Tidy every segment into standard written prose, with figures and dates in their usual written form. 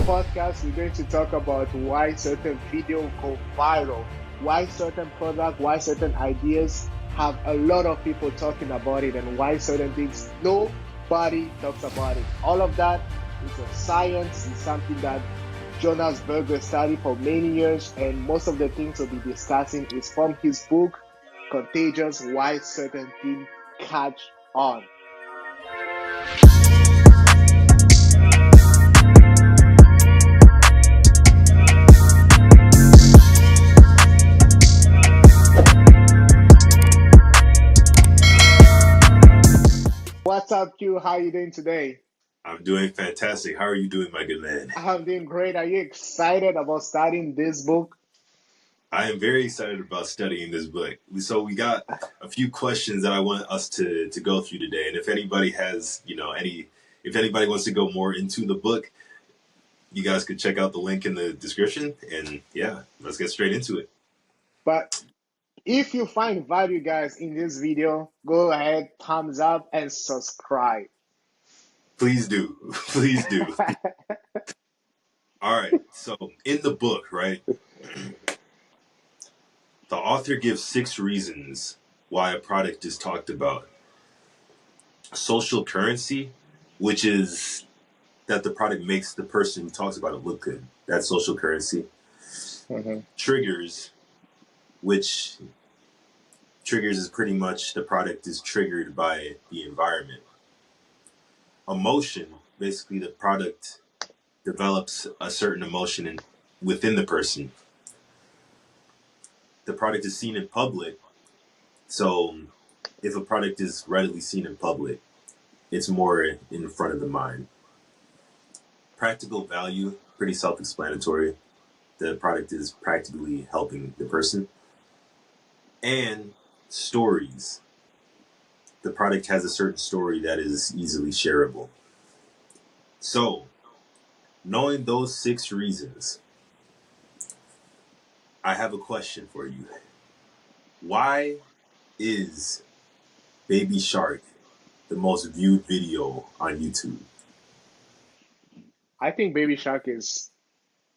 podcast, we're going to talk about why certain video go viral, why certain product, why certain ideas have a lot of people talking about it, and why certain things nobody talks about it. All of that is a science, is something that Jonas Berger studied for many years, and most of the things we'll be discussing is from his book, Contagious: Why Certain Things Catch On. What's up, Q? How are you doing today? I'm doing fantastic. How are you doing, my good man? I'm doing great. Are you excited about starting this book? I am very excited about studying this book. So we got a few questions that I want us to go through today. And if anybody has, if anybody wants to go more into the book, you guys could check out the link in the description. And yeah, let's get straight into it. But if you find value, guys, in this video, go ahead, thumbs up, and subscribe. Please do. Please do. All right. So in the book, right, the author gives 6 reasons why a product is talked about. Social currency, which is that the product makes the person who talks about it look good. That's social currency. Mm-hmm. Triggers, which triggers is pretty much the product is triggered by the environment. Emotion, basically the product develops a certain emotion within the person. The product is seen in public, so if a product is readily seen in public, it's more in front of the mind. Practical value, pretty self-explanatory. The product is practically helping the person. And stories. The product has a certain story that is easily shareable. So, knowing those 6 reasons, I have a question for you. Why is Baby Shark the most viewed video on YouTube? I think Baby Shark is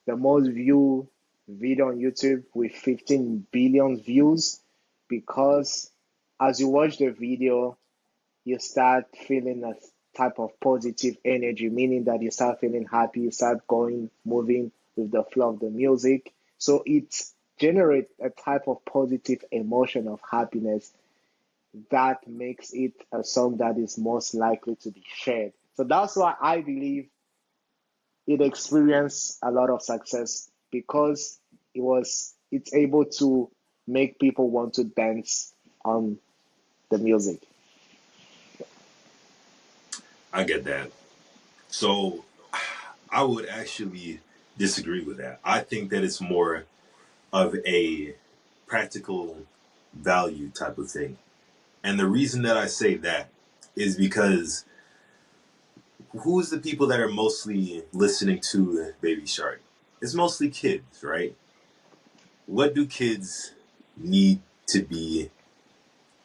the most viewed video on YouTube with 15 billion views because as you watch the video, you start feeling a type of positive energy, meaning that you start feeling happy, you start going, moving with the flow of the music. So it generates a type of positive emotion of happiness that makes it a song that is most likely to be shared. So that's why I believe it experienced a lot of success because it's able to make people want to dance on the music. I get that. So, I would actually disagree with that. I think that it's more of a practical value type of thing. And the reason that I say that is because who's the people that are mostly listening to Baby Shark? It's mostly kids, right? What do kids need to be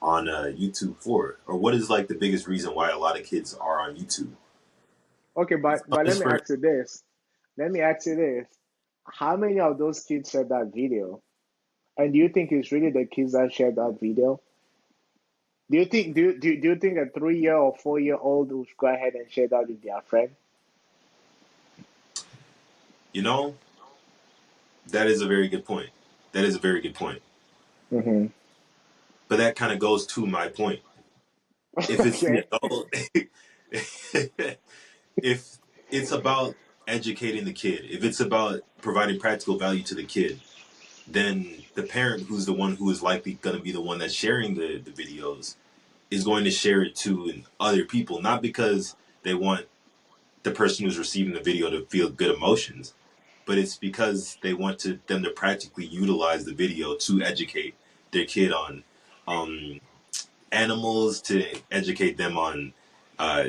on YouTube for? Or what is like the biggest reason why a lot of kids are on YouTube? Okay, but let Just me for ask you this. Let me ask you this. How many of those kids shared that video? And do you think it's really the kids that shared that video? Do you think a 3 year or 4 year old would go ahead and share that with their friend? you know, that is a very good point. That is a very good point. Mm-hmm. But that kind of goes to my point. If it's the Okay. adult, if it's about educating the kid, if it's about providing practical value to the kid, then the parent, who's the one who is likely going to be the one that's sharing the videos, is going to share it to other people, not because they want the person who's receiving the video to feel good emotions, but it's because they want them to practically utilize the video to educate their kid on um, animals, to educate them on uh,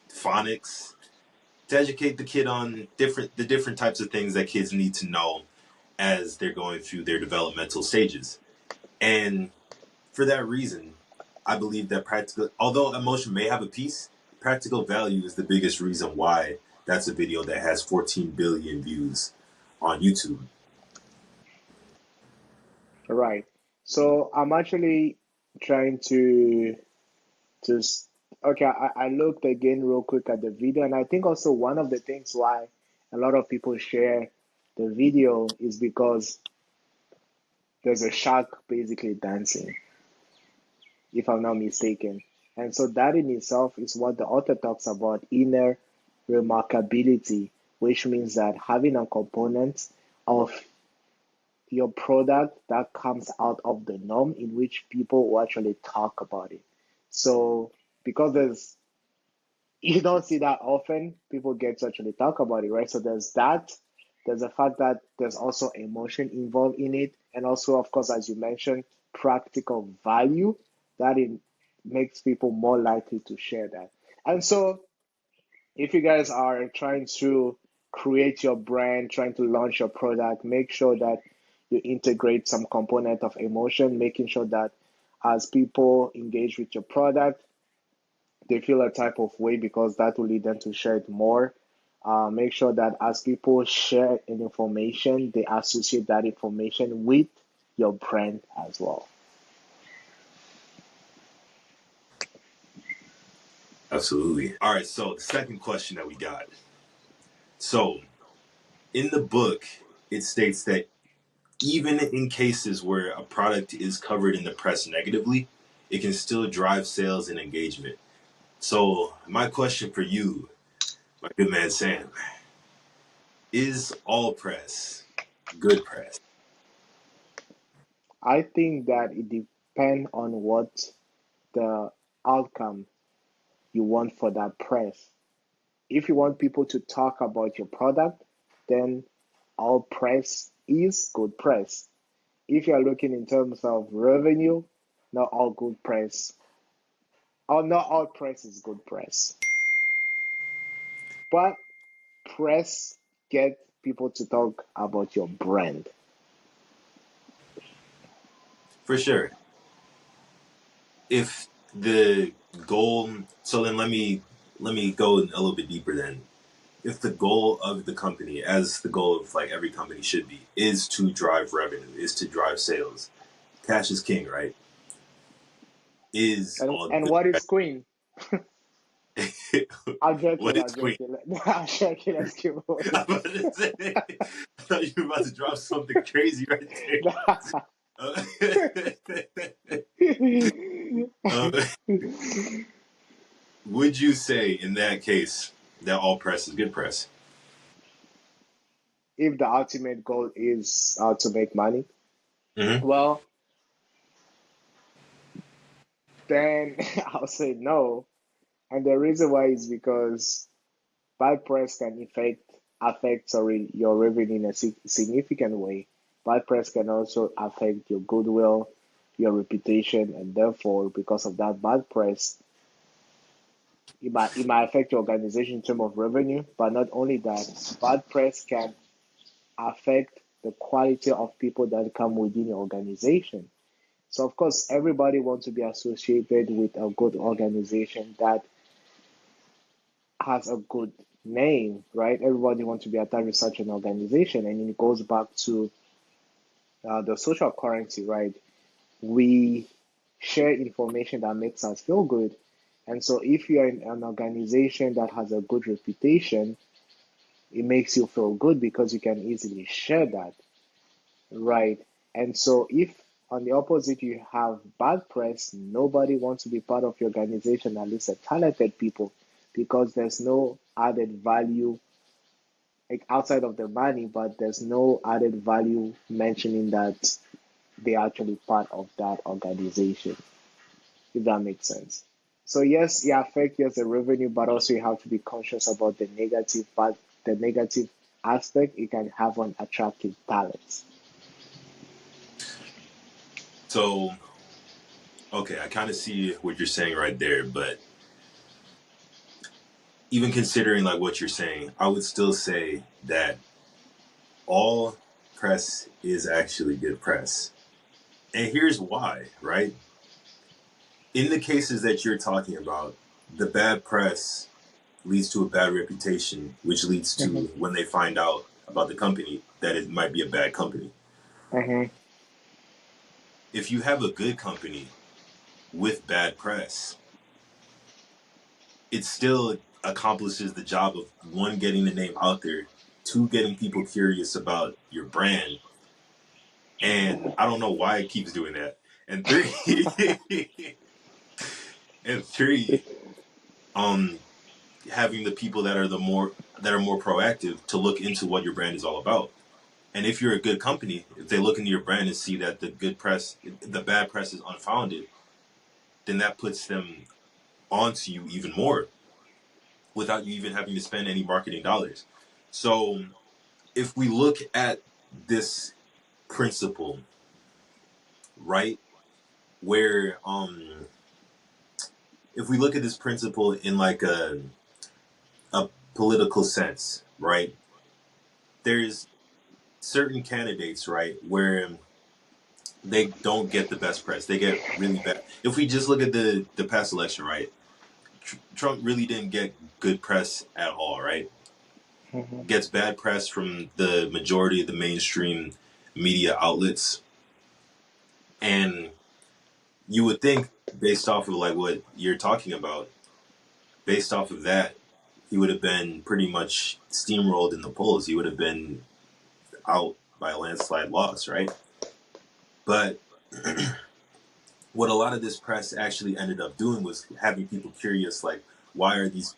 phonics, to educate the kid on the different types of things that kids need to know as they're going through their developmental stages. And for that reason, I believe that although emotion may have a piece, practical value is the biggest reason why that's a video that has 14 billion views on YouTube. Right. So I'm actually trying to s- okay, I looked again real quick at the video, and I think also one of the things why a lot of people share the video is because there's a shark basically dancing, if I'm not mistaken. And so that in itself is what the author talks about inner remarkability, which means that having a component of your product that comes out of the norm in which people will actually talk about it. So because there's you don't see that often, people get to actually talk about it, right? So there's that. There's the fact that there's also emotion involved in it, and also, of course, as you mentioned, practical value that it makes people more likely to share that. And so if you guys are trying to create your brand, trying to launch your product, make sure that you integrate some component of emotion, making sure that as people engage with your product, they feel a type of way because that will lead them to share it more. Make sure that as people share an information, they associate that information with your brand as well. Absolutely. All right, so the second question that we got. So in the book, it states that even in cases where a product is covered in the press negatively, it can still drive sales and engagement. So my question for you, my good man Sam, is all press good press? I think that it depends on what the outcome you want for that press. If you want people to talk about your product, then all press is good press. If you're looking in terms of revenue, not all good press, or not all press is good press. But press get people to talk about your brand. For sure. If the goal, so then let me go a little bit deeper then. If the goal of the company, as the goal of like every company should be, is to drive revenue, is to drive sales, cash is king, right? Is all And good what is Queen? press? I'm joking, What I'm is queen? joking. I'm joking, let's keep I'm moving. about to say, I thought you were about to drop something crazy right there. Uh, uh, would you say in that case that all press is good press? If the ultimate goal is to make money, Mm-hmm. well, then I'll say no. And the reason why is because bad press can affect your revenue in a significant way. Bad press can also affect your goodwill, your reputation, and therefore, because of that bad press, it might affect your organization in terms of revenue. But not only that, bad press can affect the quality of people that come within your organization. So of course, everybody wants to be associated with a good organization that has a good name, right? Everybody wants to be attached with such an organization, and it goes back to the social currency, right? We share information that makes us feel good, and so if you're in an organization that has a good reputation, it makes you feel good because you can easily share that, right? And so if on the opposite you have bad press, nobody wants to be part of your organization, at least the talented people, because there's no added value like outside of the money, but there's no added value mentioning that they're actually part of that organization, if that makes sense. So yes, it affects yes the revenue, but also you have to be conscious about the negative aspect it can have on attractive talents. So, okay, I kind of see what you're saying right there, but even considering like what you're saying, I would still say that all press is actually good press. And here's why, right? In the cases that you're talking about, the bad press leads to a bad reputation, which leads Mm-hmm. to when they find out about the company that it might be a bad company. Mm-hmm. If you have a good company with bad press, it still accomplishes the job of one, getting the name out there, two, getting people curious about your brand, and I don't know why it keeps doing that, and three, and three, um, having the people that are more proactive to look into what your brand is all about. And if you're a good company, if they look into your brand and see that the bad press is unfounded, then that puts them onto you even more without you even having to spend any marketing dollars. So if we look at this principle, right, where if we look at this principle in like a political sense, right, there's certain candidates, right, where they don't get the best press. They get really bad. If we just look at the past election, right, Trump really didn't get good press at all, right? Mm-hmm. Gets bad press from the majority of the mainstream media outlets, and you would think, based off of like what you're talking about, based off of that, he would have been pretty much steamrolled in the polls. He would have been out by a landslide loss, right? But what a lot of this press actually ended up doing was having people curious, like, why are these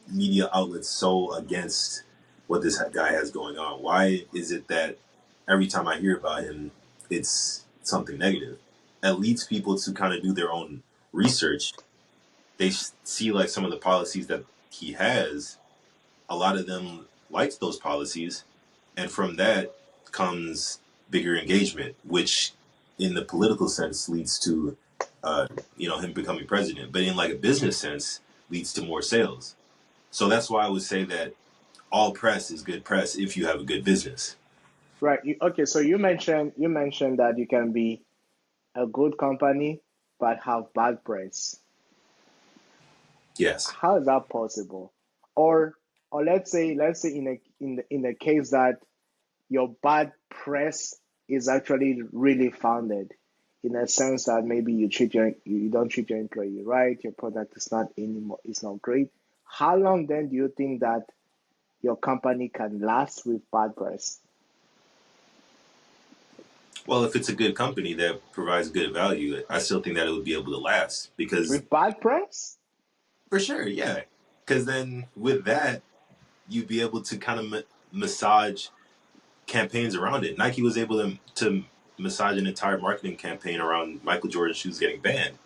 media outlets so against what this guy has going on? Why is it that every time I hear about him, it's something negative? That leads people to kind of do their own research. They see like some of the policies that he has. A lot of them likes those policies, and from that comes bigger engagement, which in the political sense leads to him becoming president, but in like a business sense leads to more sales. So that's why I would say that all press is good press if you have a good business. Right. Okay. So you mentioned that you can be a good company but have bad press. Yes. How is that possible? Or or let's say in a case that your bad press is actually really founded, in a sense that maybe you don't treat your employee right, your product is not anymore, it's not great. How long then do you think that your company can last with bad press? Well, if it's a good company that provides good value, I still think that it would be able to last because With bad press? for sure, yeah. Because then with that, you'd be able to kind of massage campaigns around it. Nike was able to massage an entire marketing campaign around Michael Jordan shoes getting banned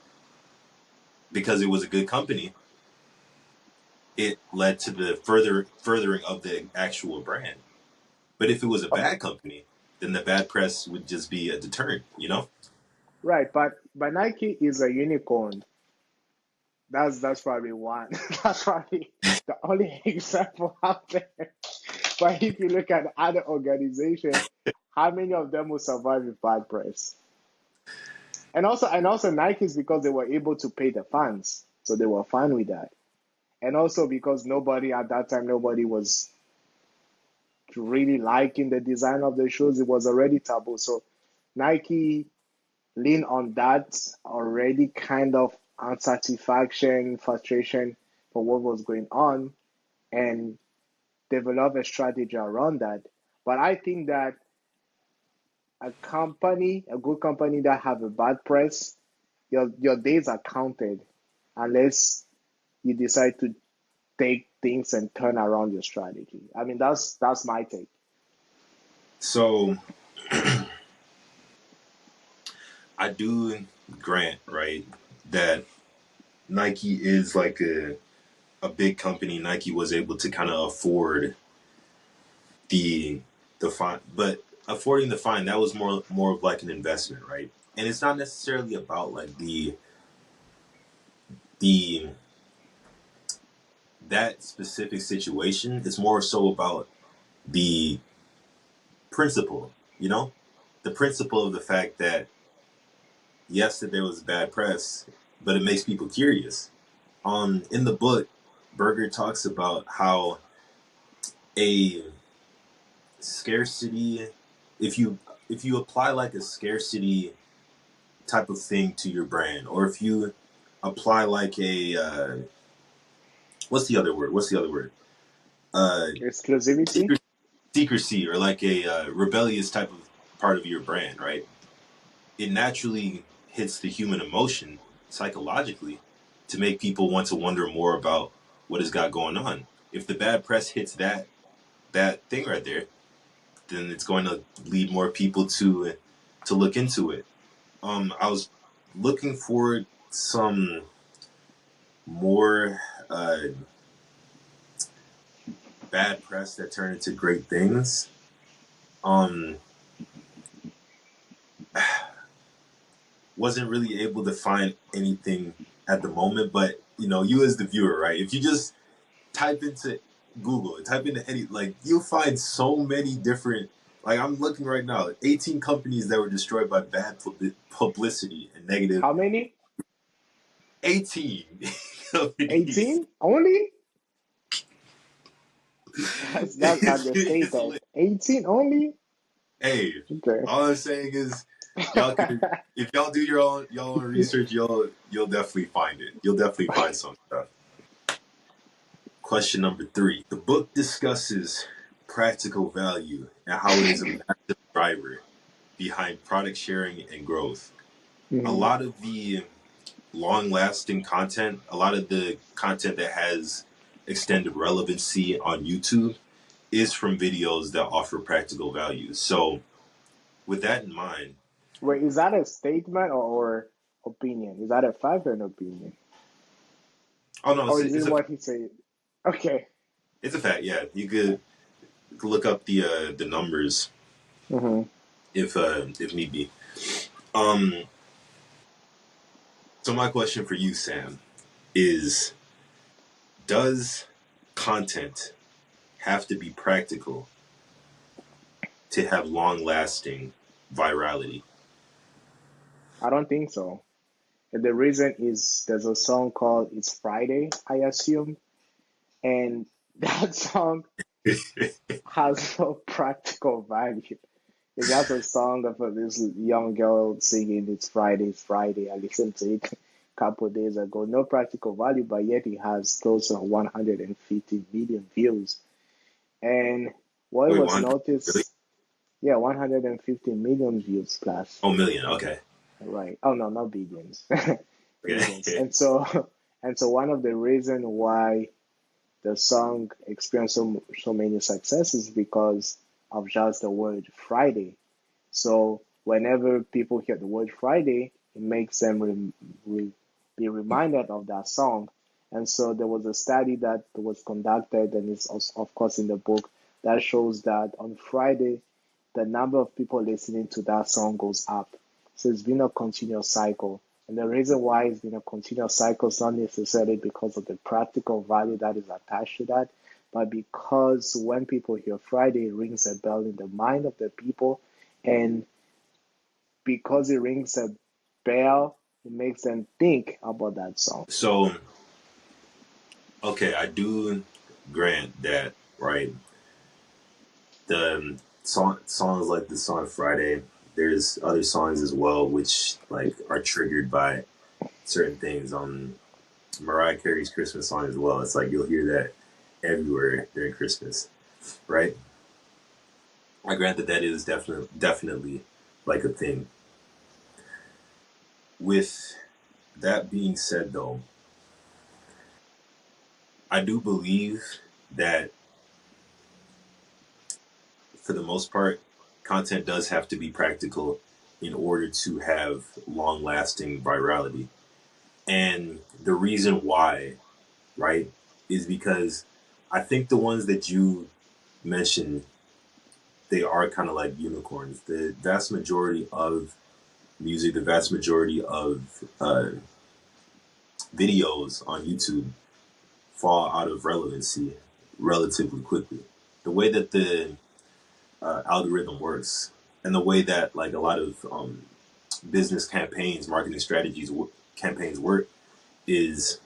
because it was a good company. It led to the furthering of the actual brand. But if it was a bad company, then the bad press would just be a deterrent, you know? Right, but Nike is a unicorn. That's probably one. That's probably the only example out there. But if you look at other organizations, how many of them will survive with bad press? And also Nike is because they were able to pay the fans, so they were fine with that. And also because nobody at that time, nobody was really liking the design of the shoes. It was already taboo. So Nike lean on that already kind of unsatisfaction, frustration for what was going on, and develop a strategy around that. But I think that a good company that have a bad press, your days are counted unless you decide to take things and turn around your strategy. I mean, that's my take. So I do grant, right, that Nike is like a big company. Nike was able to kind of afford the the fine, but affording the fine, that was more of like an investment, right? And it's not necessarily about like the that specific situation. It's more so about the principle, you know, the principle of the fact that yes, that there was bad press, but it makes people curious. In the book, Berger talks about how a scarcity, if you apply like a scarcity type of thing to your brand, or if you apply like a what's the other word? What's the other word? Uh, Exclusivity. secrecy, or like a rebellious type of part of your brand, right? It naturally hits the human emotion psychologically to make people want to wonder more about what has got going on. If the bad press hits that thing right there, then it's going to lead more people to look into it. I was looking for some more bad press that turn into great things. Um, wasn't really able to find anything at the moment, but you as the viewer, right? If you just type into Google, type into any, like, you'll find so many different. Like, I'm looking right now, 18 companies that were destroyed by bad publicity and negative. How many? 18 companies. 18 only? That's understated. 18 only? Hey, Okay. all I'm saying is, y'all can, if y'all do your own research, you'll definitely find it. You'll definitely find some stuff. Question number 3. The book discusses practical value and how it is a massive driver behind product sharing and growth. A Mhm. lot of the long lasting content, a lot of the content that has extended relevancy on YouTube is from videos that offer practical value. So, with that in mind, Wait, is that a statement or opinion? Is that a fact or an opinion? oh no, Or it's is a, it it's a what he said? Okay. it's a fact. Yeah, you could look up the numbers Hmm. if need be. Um, so my question for you, Sam, is: does content have to be practical to have long lasting virality? I don't think so. And the reason is there's a song called It's Friday, I assume. And that song has no practical value. It's just a song of this young girl singing It's Friday, it's Friday. I listened to it a couple of days ago. No practical value, but yet it has close to 150 million views. And what Wait, was 100 really? noticed, yeah, 150 million views plus. Oh, million. Okay, Right. Oh no, not billions. Millions. okay. And so one of the reasons why the song experienced so many successes because of just the word Friday. So whenever people hear the word Friday, it makes them be reminded of that song. And so there was a study that was conducted, and it's also, of course, in the book, that shows that on Friday, the number of people listening to that song goes up. So it's been a continuous cycle. And the reason why it's been a continuous cycle is not necessarily because of the practical value that is attached to that, but because when people hear Friday, it rings a bell in the mind of the people. And because it rings a bell, it makes them think about that song. So, okay, I do grant that, right? The songs like the song Friday, there's other songs as well which like are triggered by certain things. Mariah Carey's Christmas song as well. It's like you'll hear that everywhere during Christmas, right? I grant that that is definitely like a thing. With that being said, though, I do believe that for the most part, content does have to be practical in order to have long lasting virality. And the reason why, right, is because I think the ones that you mentioned, they are kind of like unicorns. The vast majority of music, the vast majority of videos on YouTube fall out of relevancy relatively quickly. The way that the algorithm works, and the way that like a lot of business campaigns, marketing strategies, campaigns work is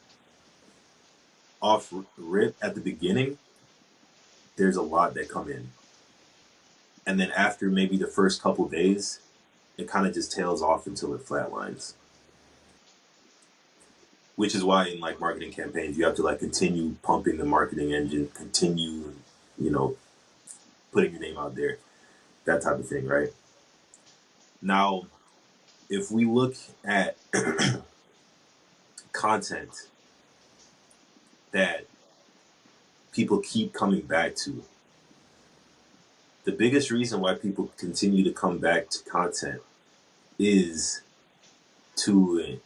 off rip at the beginning, there's a lot that come in. And then after maybe the first couple days, it kind of just tails off until it flatlines. Which is why in like marketing campaigns, you have to like continue pumping the marketing engine, continue, you know, putting your name out there, that type of thing, right? Now, if we look at content that people keep coming back to, the biggest reason why people continue to come back to content is to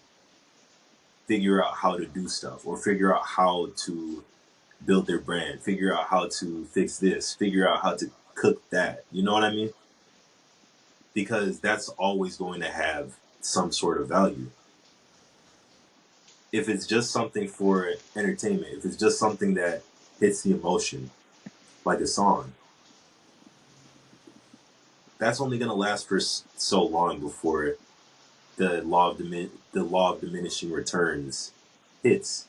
figure out how to do stuff or figure out how to build their brand, figure out how to fix this, figure out how to cook that. You know what I mean? Because that's always going to have some sort of value. If it's just something for entertainment, if it's just something that hits the emotion, like a song, that's only going to last for so long before the law of diminishing returns hits,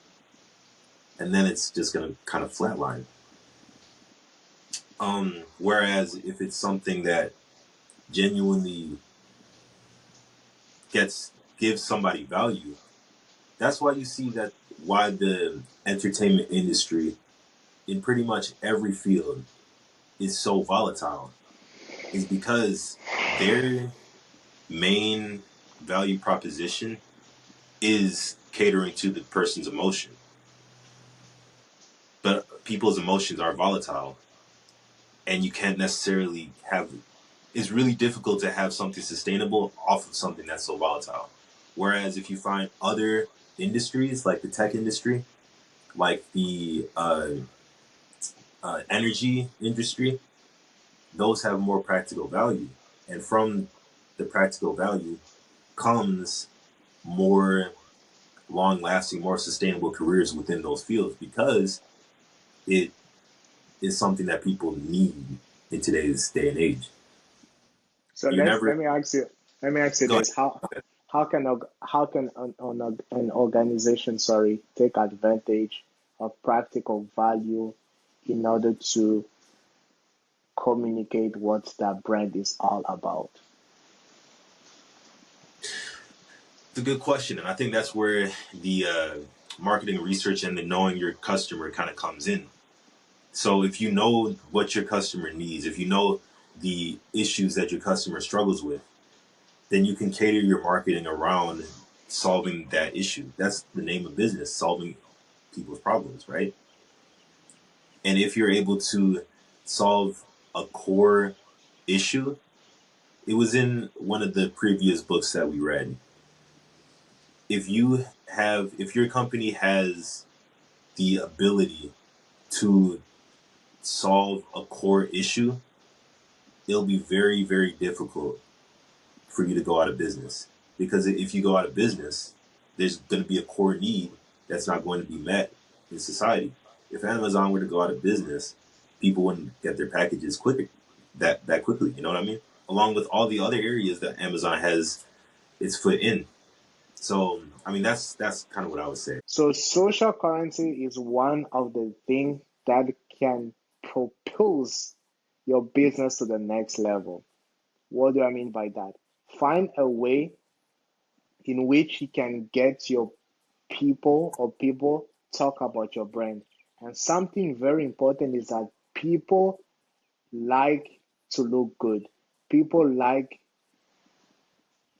and then it's just going to kind of flatline. Whereas if it's something that genuinely gives somebody value, that's why you see that why the entertainment industry in pretty much every field is so volatile is because their main value proposition is catering to the person's emotion. But people's emotions are volatile, and you can't necessarily have, it's really difficult to have something sustainable off of something that's so volatile. Whereas if you find other industries like the tech industry, like the energy industry, those have more practical value. And from the practical value comes more long lasting, more sustainable careers within those fields because it is something that people need in today's day and age. So You're never, let me ask you go ahead. this: how can an organization, sorry, take advantage of practical value in order to communicate what that brand is all about? It's a good question. And I think that's where the marketing research and the knowing your customer kind of comes in. So if you know what your customer needs, if you know the issues that your customer struggles with, then you can cater your marketing around solving that issue. That's the name of business, solving people's problems, right? And if you're able to solve a core issue, it was in one of the previous books that we read. If your company has the ability to solve a core issue, it'll be very, very difficult for you to go out of business. Because if you go out of business, there's going to be a core need that's not going to be met in society. If Amazon were to go out of business, people wouldn't get their packages that quickly. You know what I mean? Along with all the other areas that Amazon has its foot in. So I mean that's kind of what I would say. So social currency is one of the things that can propose your business to the next level. What do I mean by that? Find a way in which you can get your people talk about your brand. And something very important is that people like to look good. People like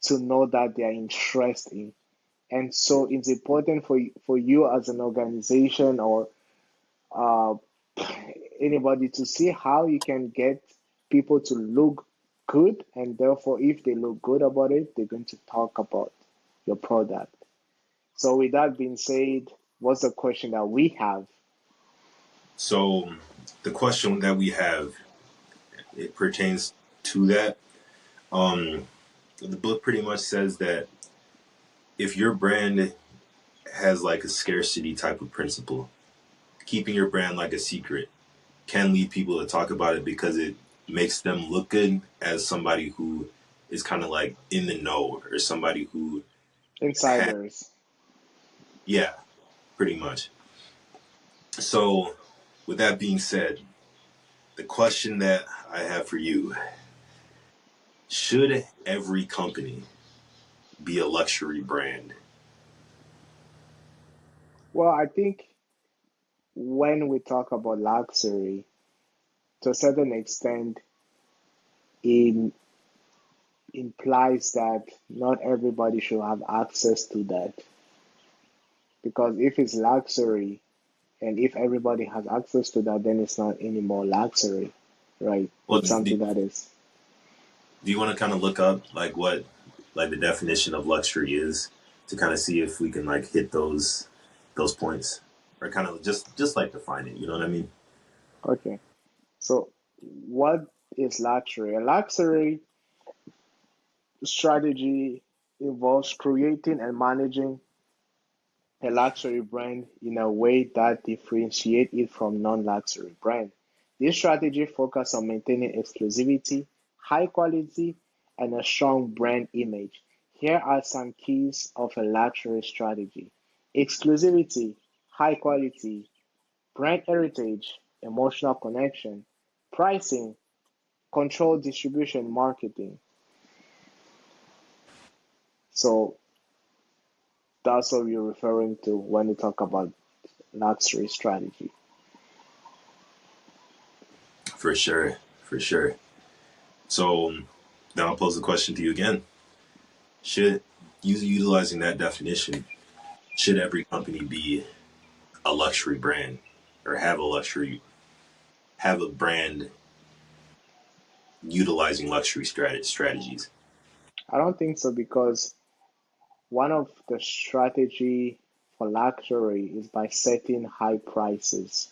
to know that they are interested. And so it's important for you as an organization or uh, anybody to see how you can get people to look good. And therefore, if they look good about it, they're going to talk about your product. So, with that being said, what's the question that we have? So the question that we have, it pertains to that. Um, the book pretty much says that if your brand has like a scarcity type of principle, keeping your brand like a secret can lead people to talk about it because it makes them look good as somebody who is kind of like in the know or somebody who has, Insiders. yeah, pretty much. So, with that being said, the question that I have for you: should every company be a luxury brand? Well, I think when we talk about luxury, to a certain extent, it implies that not everybody should have access to that. Because if it's luxury, and if everybody has access to that, then it's not anymore luxury, right? Well, It's do something that is. you want to kind of look up like what like the definition of luxury is to kind of see if we can like hit those points or kind of just like define it? You know what I mean? Okay. So, what is luxury? A luxury strategy involves creating and managing a luxury brand in a way that differentiates it from non-luxury brand. This strategy focuses on maintaining exclusivity, high quality, and a strong brand image. Here are some keys of a luxury strategy: exclusivity, high quality, brand heritage, emotional connection, pricing, controlled distribution, marketing. So that's what we're referring to when we talk about luxury strategy. For sure, for sure. So now I'll pose the question to you again: should utilizing that definition, should every company be a luxury brand or have a brand utilizing luxury strategies? I don't think so because one of the strategy for luxury is by setting high prices.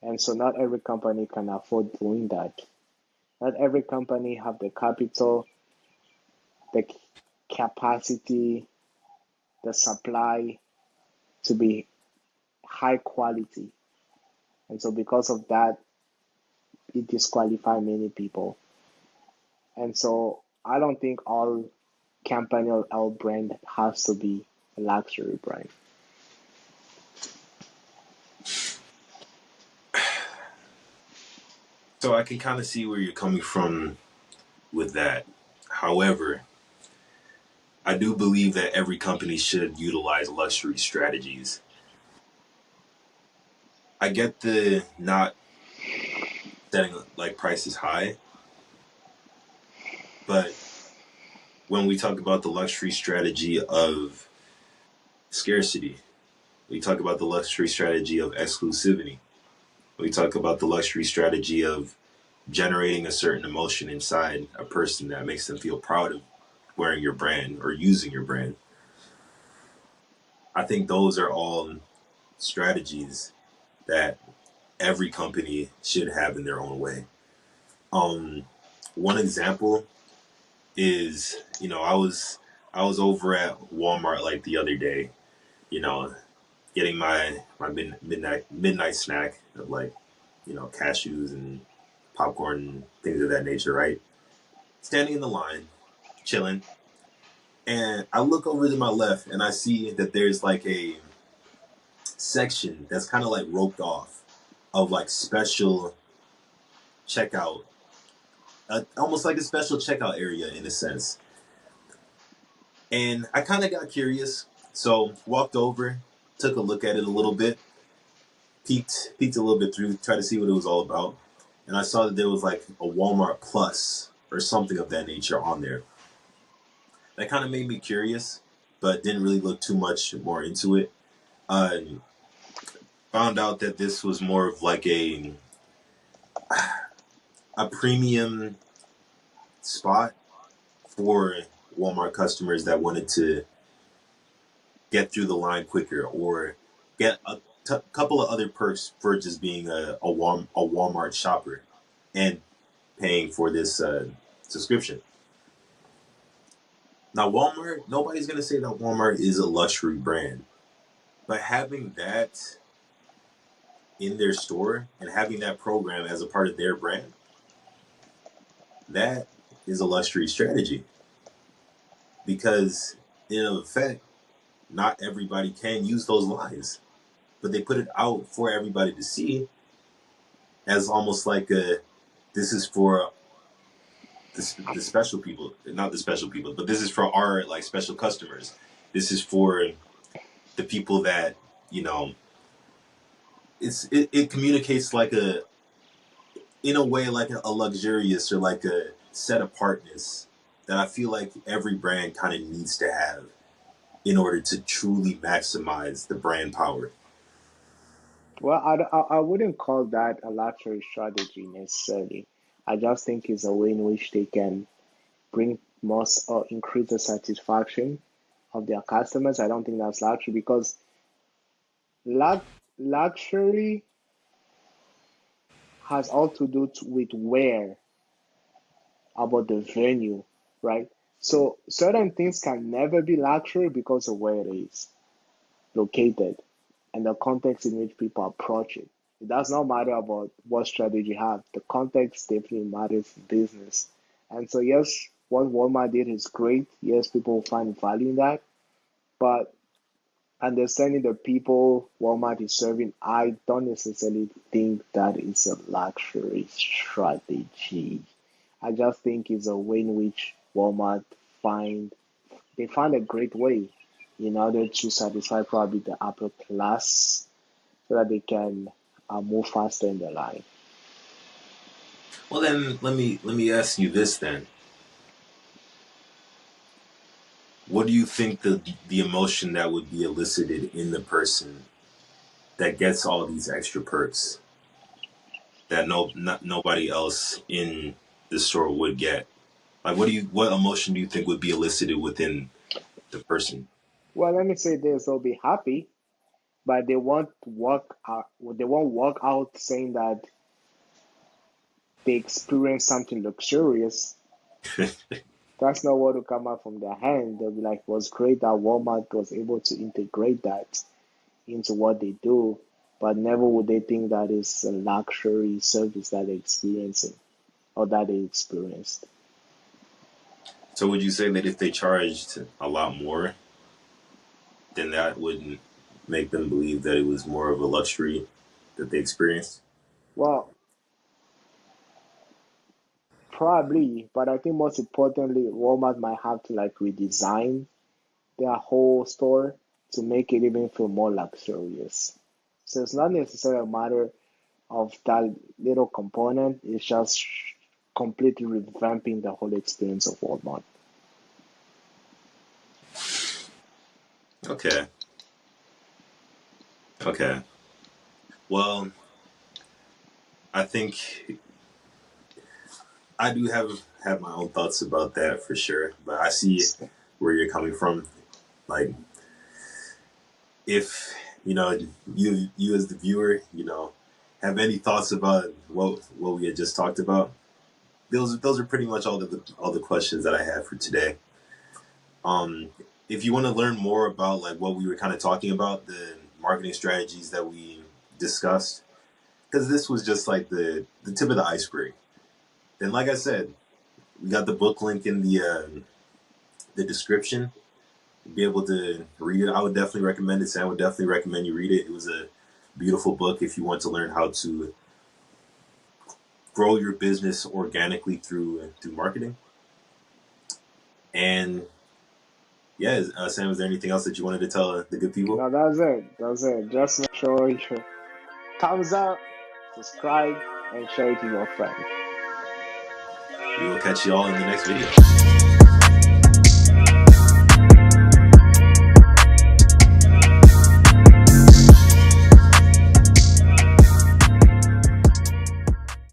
And so not every company can afford doing that. Not every company have the capital, the capacity, the supply to be high quality. And so because of that, it disqualify many people. And so I don't think all company or all brand has to be a luxury brand. So I can kind of see where you're coming from with that. However, I do believe that every company should utilize luxury strategies. I get the not setting like prices high, but when we talk about the luxury strategy of scarcity, we talk about the luxury strategy of exclusivity, we talk about the luxury strategy of generating a certain emotion inside a person that makes them feel proud of wearing your brand or using your brand. I think those are all strategies that every company should have in their own way. Um, One example is, I was over at Walmart like the other day, you know, getting my midnight snack of like, cashews and popcorn and things of that nature, right? Standing in the line, chilling, and I look over to my left and I see that there's like a section that's kind of like roped off of like special checkout, almost like a special checkout area in a sense. And I kind of got curious, so walked over, took a look at it a little bit, peeked a little bit through, tried to see what it was all about, and I saw that there was like a Walmart Plus or something of that nature on there. That kind of made me curious, but didn't really look too much more into it. Uh, Found out that this was more of like a premium spot for Walmart customers that wanted to get through the line quicker or get a couple of other perks for just being a Walmart shopper and paying for this subscription. Now, Walmart, nobody's going to say that Walmart is a luxury brand, but having that in their store and having that program as a part of their brand, that is a luxury strategy because, in effect, not everybody can use those lines. but they put it out for everybody to see as almost like a this is for the special people, not the special people, but this is for our like special customers. This is for the people that you know. It communicates like a in a way like a luxurious or like a set apartness that I feel like every brand kind of needs to have in order to truly maximize the brand power. Well, I wouldn't call that a luxury strategy necessarily. I just think it's a way in which they can bring most or increase the satisfaction of their customers. I don't think that's luxury because lux luxury has all to do with where about the venue, right? So certain things can never be luxury because of where it is located and the context in which people approach it. It does not matter about what strategy you have. The context definitely matters in business. And so yes, what Walmart did is great. Yes, people find value in that. But understanding the people Walmart is serving, I don't necessarily think that is a luxury strategy. I just think it's a way in which Walmart find they find a great way in order to satisfy probably the upper class so that they can move faster in their life. Well, then let me ask you this then: what do you think the emotion that would be elicited in the person that gets all these extra perks that nobody else in the store would get? Like, what emotion do you think would be elicited within the person? Well, let me say this: they'll be happy, but they won't walk out. They won't walk out saying that they experienced something luxurious. That's not what will come out from their hand. They'll be like, "It was great that Walmart was able to integrate that into what they do," but never would they think that is a luxury service that they're experiencing or that they experienced. So would you say that if they charged a lot more, then that would make them believe that it was more of a luxury that they experienced? Well, probably, but I think most importantly, Walmart might have to like redesign their whole store to make it even feel more luxurious. So it's not necessarily a matter of that little component, it's just completely revamping the whole experience of Walmart. Okay. Okay. Well, I think I do have my own thoughts about that for sure, but I see where you're coming from. Like, if you as the viewer, have any thoughts about what we had just talked about, those are pretty much all the questions that I have for today. Um, if you want to learn more about like what we were kind of talking about, the marketing strategies that we discussed, because this was just like the tip of the iceberg. Then, like I said, we got the book link in the description. You'll be able to read it. I would definitely recommend it. Sam would definitely recommend you read it. It was a beautiful book if you want to learn how to grow your business organically through marketing. And yeah, Sam, is there anything else that you wanted to tell the good people? Now that's it. That's it. Just make sure you thumbs up, subscribe, and share it with your friends. We will catch you all in the next video.